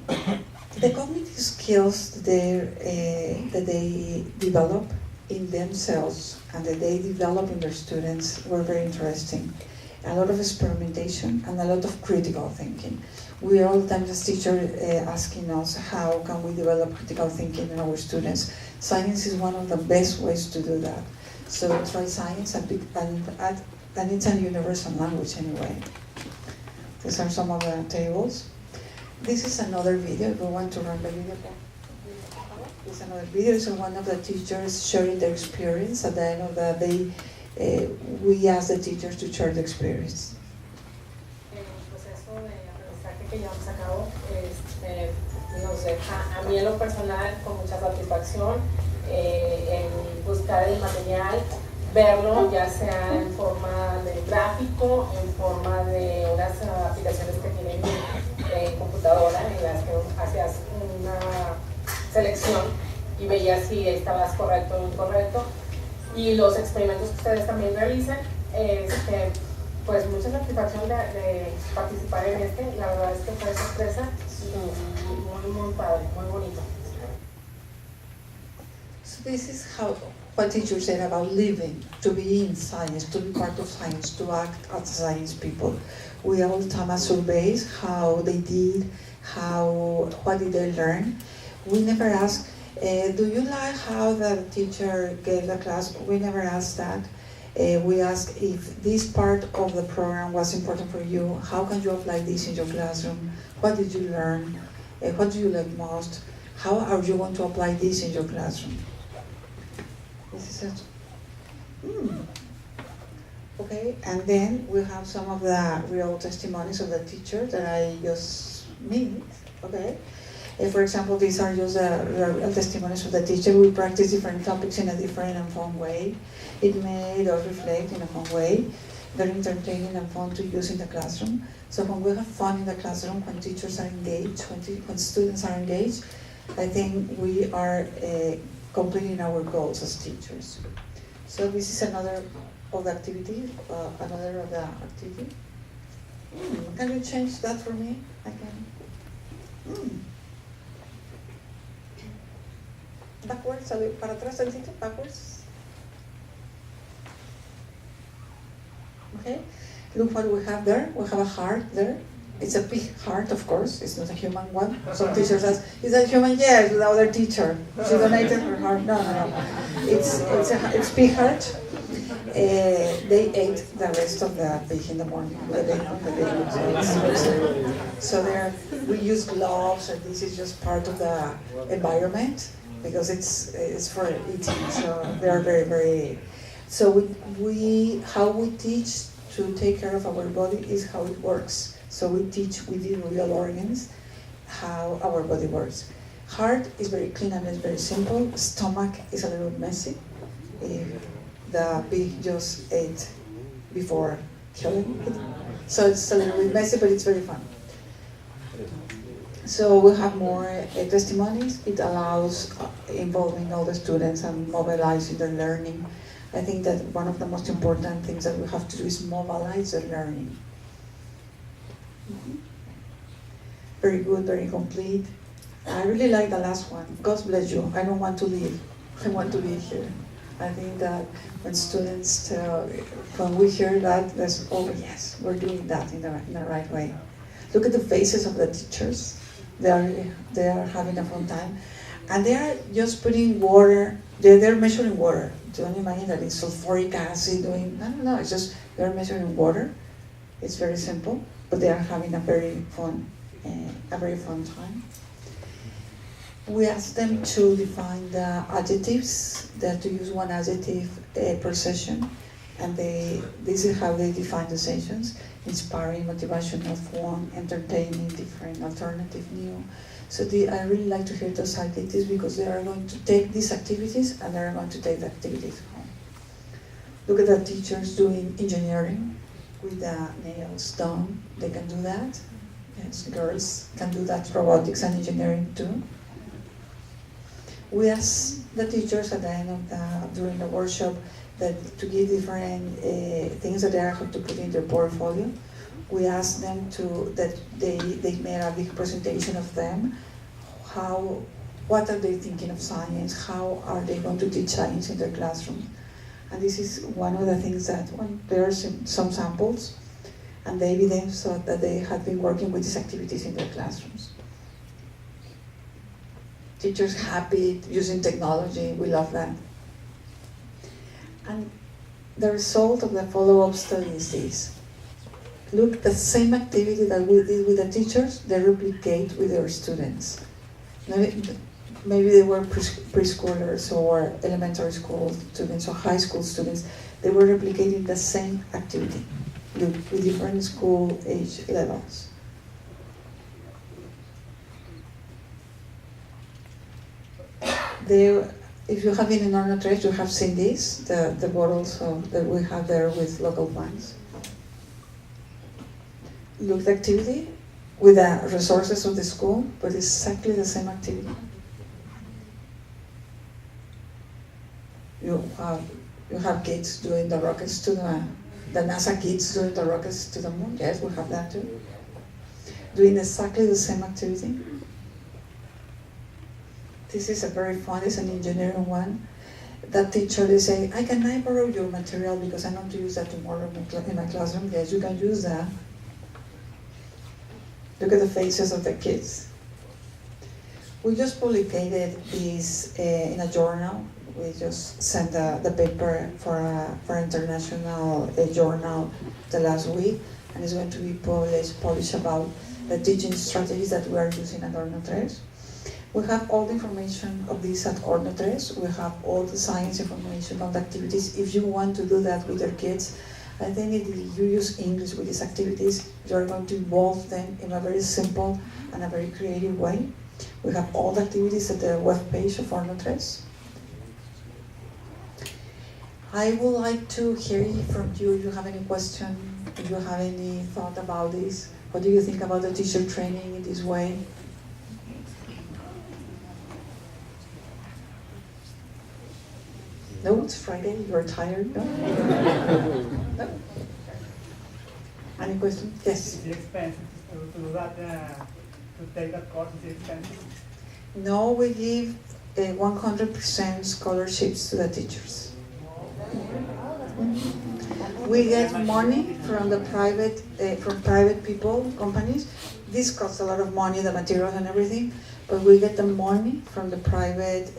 The cognitive skills that they develop in themselves and that they develop in their students were very interesting. A lot of experimentation and a lot of critical thinking. We are all the time as teachers asking us how can we develop critical thinking in our students. Science is one of the best ways to do that. So try science and it's a universal language anyway. These are some of the tables. This is another video. If we want to run the video, this is another video. So one of the teachers sharing their experience. At the end of the day, we ask the teachers to share the experience. El proceso de aprendizaje que llevamos a cabo nos deja a mí en lo personal con mucha satisfacción en buscar el material, verlo ya sea en forma de gráfico, en forma de unas aplicaciones que tienen computadora en las que hacías una selección y veías si estabas correcto o incorrecto, y los experimentos que ustedes también realizan, pues mucha satisfacción de participar en la verdad es que fue sorpresa y muy padre, muy bonito. So this is what teachers said about living, to be in science, to be part of science, to act as science people. We all the time ask surveys how they did, what did they learn. We never ask, do you like how the teacher gave the class? We never ask that. We ask if this part of the program was important for you, how can you apply this in your classroom? What did you learn? What do you like most? How are you going to apply this in your classroom? This is it. Okay, and then we have some of the real testimonies of the teachers that I just meet. Okay, for example, these are just the real testimonies of the teacher. We practice different topics in a different and fun way. It made us reflect in a fun way. Very entertaining and fun to use in the classroom. So when we have fun in the classroom, when teachers are engaged, when students are engaged, I think we are completing our goals as teachers. So this is another of the activity, Can you change that for me? I can. Backwards, para atrás tantito, backwards. Okay, look what we have there. We have a heart there. It's a big heart, of course. It's not a human one. Some teachers ask, is that human? Yes, the other teacher. She donated her heart. No. It's big heart. They ate the rest of the pig in the morning. So we use gloves, and this is just part of the environment because it's for eating. So they are very, very. So how we teach to take care of our body is how it works. So we teach with the real organs how our body works. Heart is very clean and it's very simple. Stomach is a little messy. The pig just ate before killing it. So it's a little bit messy, but it's very fun. So we have more testimonies. It allows involving all the students and mobilizing their learning. I think that one of the most important things that we have to do is mobilize the learning. Very good, very complete. I really like the last one. God bless you. I don't want to leave. I want to be here. I think that when students when we hear that, that's, oh yes, we're doing that in the right way. Look at the faces of the teachers. They are having a fun time. And they are just putting water, they're measuring water. Don't imagine that it's sulfuric acid doing, no, it's just they're measuring water. It's very simple, but they are having a very fun time. We ask them to define the adjectives, to use one adjective per session, and this is how they define the sessions: inspiring, motivational, fun, entertaining, different, alternative, new. So I really like to hear those adjectives because they are going to take these activities and they are going to take the activities home. Look at the teachers doing engineering with the nails done. They can do that. Yes, girls can do that, robotics and engineering too. We ask the teachers at the end of during the workshop to give different things that they have to put in their portfolio. we asked them that they made a big presentation of them, what are they thinking of science, how are they going to teach science in their classroom. And this is one of the things that, there are some samples, and the evidence that they had been working with these activities in their classrooms. Teachers happy using technology, we love that. And the result of the follow-up study is this. Look, the same activity that we did with the teachers, they replicate with their students. Maybe they were preschoolers or elementary school students or high school students. They were replicating the same activity with different school age levels. If you have been in Orno 3, you have seen this, the bottles that we have there with local plants. Look, the activity with the resources of the school, but exactly the same activity. You have kids doing the rockets to the NASA kids doing the rockets to the moon. Yes, we have that too. Doing exactly the same activity. This is a very fun, it's an engineering one. That teacher, they say, can I borrow your material because I want to use that tomorrow in my classroom? Yes, you can use that. Look at the faces of the kids. We just published this in a journal. We just sent the paper for international journal the last week, and it's going to be published about the teaching strategies that we are using at Orno 3. We have all the information of this at Orno 3. We have all the science information on the activities. If you want to do that with your kids, I think if you use English with these activities, you're going to involve them in a very simple and a very creative way. We have all the activities at the web page of Orno 3. I would like to hear from you if you have any question, if you have any thought about this. What do you think about the teacher training in this way? No, it's Friday, you're tired, no? No? Any question? Yes? Is it expensive to do that, to take that course? Is it expensive? No, we give 100% scholarships to the teachers. We get money from the private people, companies. This costs a lot of money, the materials and everything, but we get the money from the private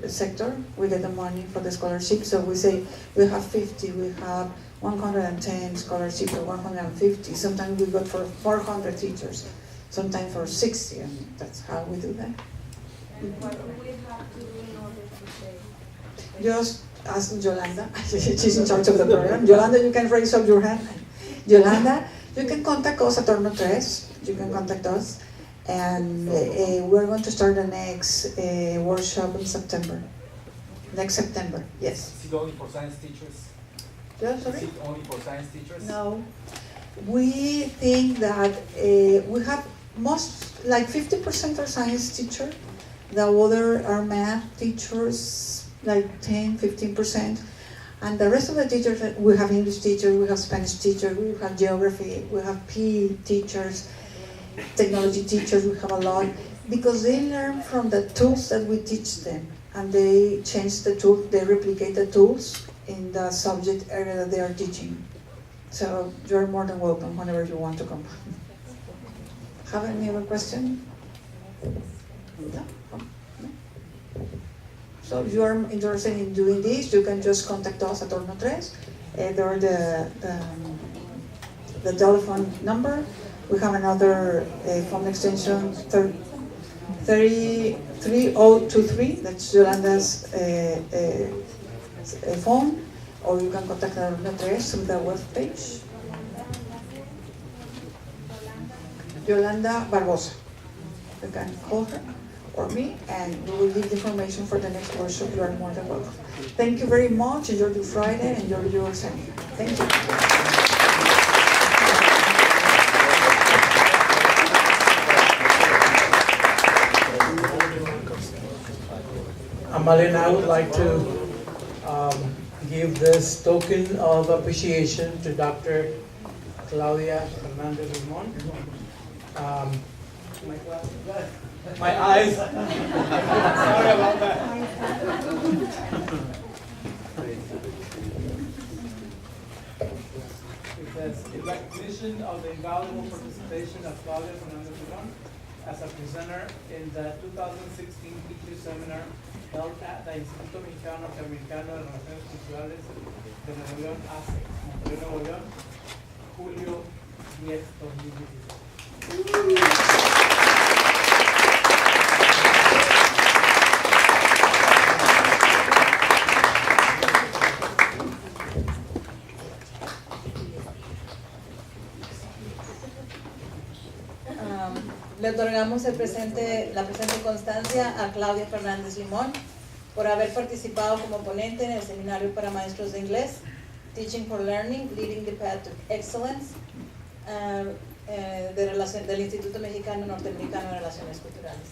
sector. We get the money for the scholarship. So we say we have 50, we have 110 scholarships or 150. Sometimes we go for 400 teachers, sometimes for 60, and that's how we do that. And what do we have to do in order to pay? Just ask Yolanda, she's in charge of the program. Yolanda, you can raise up your hand. Yolanda, you can contact us at Orno 3. You can contact us. And we're going to start the next workshop in September. Next September, yes. Is it only for science teachers? Yeah, sorry? Is it only for science teachers? No. We think that we have like 50% are science teachers. The other are math teachers, like 10-15%. And the rest of the teachers, we have English teachers, we have Spanish teachers, we have geography, we have PE teachers, technology teachers, we have a lot, because they learn from the tools that we teach them, and they change the tools, they replicate the tools in the subject area that they are teaching. So you're more than welcome whenever you want to come. Have any other question? No? So if you are interested in doing this, you can just contact us at Orno 3. There are the telephone number. We have another phone extension 3023. That's Yolanda's phone, or you can contact Orno 3 through the web page. Yolanda Barbosa. You can call her or me, and we will give the information for the next workshop. You are more than welcome. Thank you very much. Enjoy your Friday, enjoy your seminar. Thank you. Malin, I would like to give this token of appreciation to Dr. Claudia Ferndandez Limon. My eyes. Sorry about that. It says, in recognition of the invaluable participation of Claudia Ferndandez Limon as a presenter in the 2016 teacher seminar held at the Instituto Mexicano Norteamericano de Relaciones Culturales de Nuevo León, ACE, Monterrey, Nuevo León, Julio 10, 2016. Le otorgamos la presente constancia a Claudia Ferndandez Limon por haber participado como ponente en el seminario para maestros de inglés, Teaching for Learning, Leading the Path to Excellence, del Instituto Mexicano Norteamericano de Relaciones Culturales.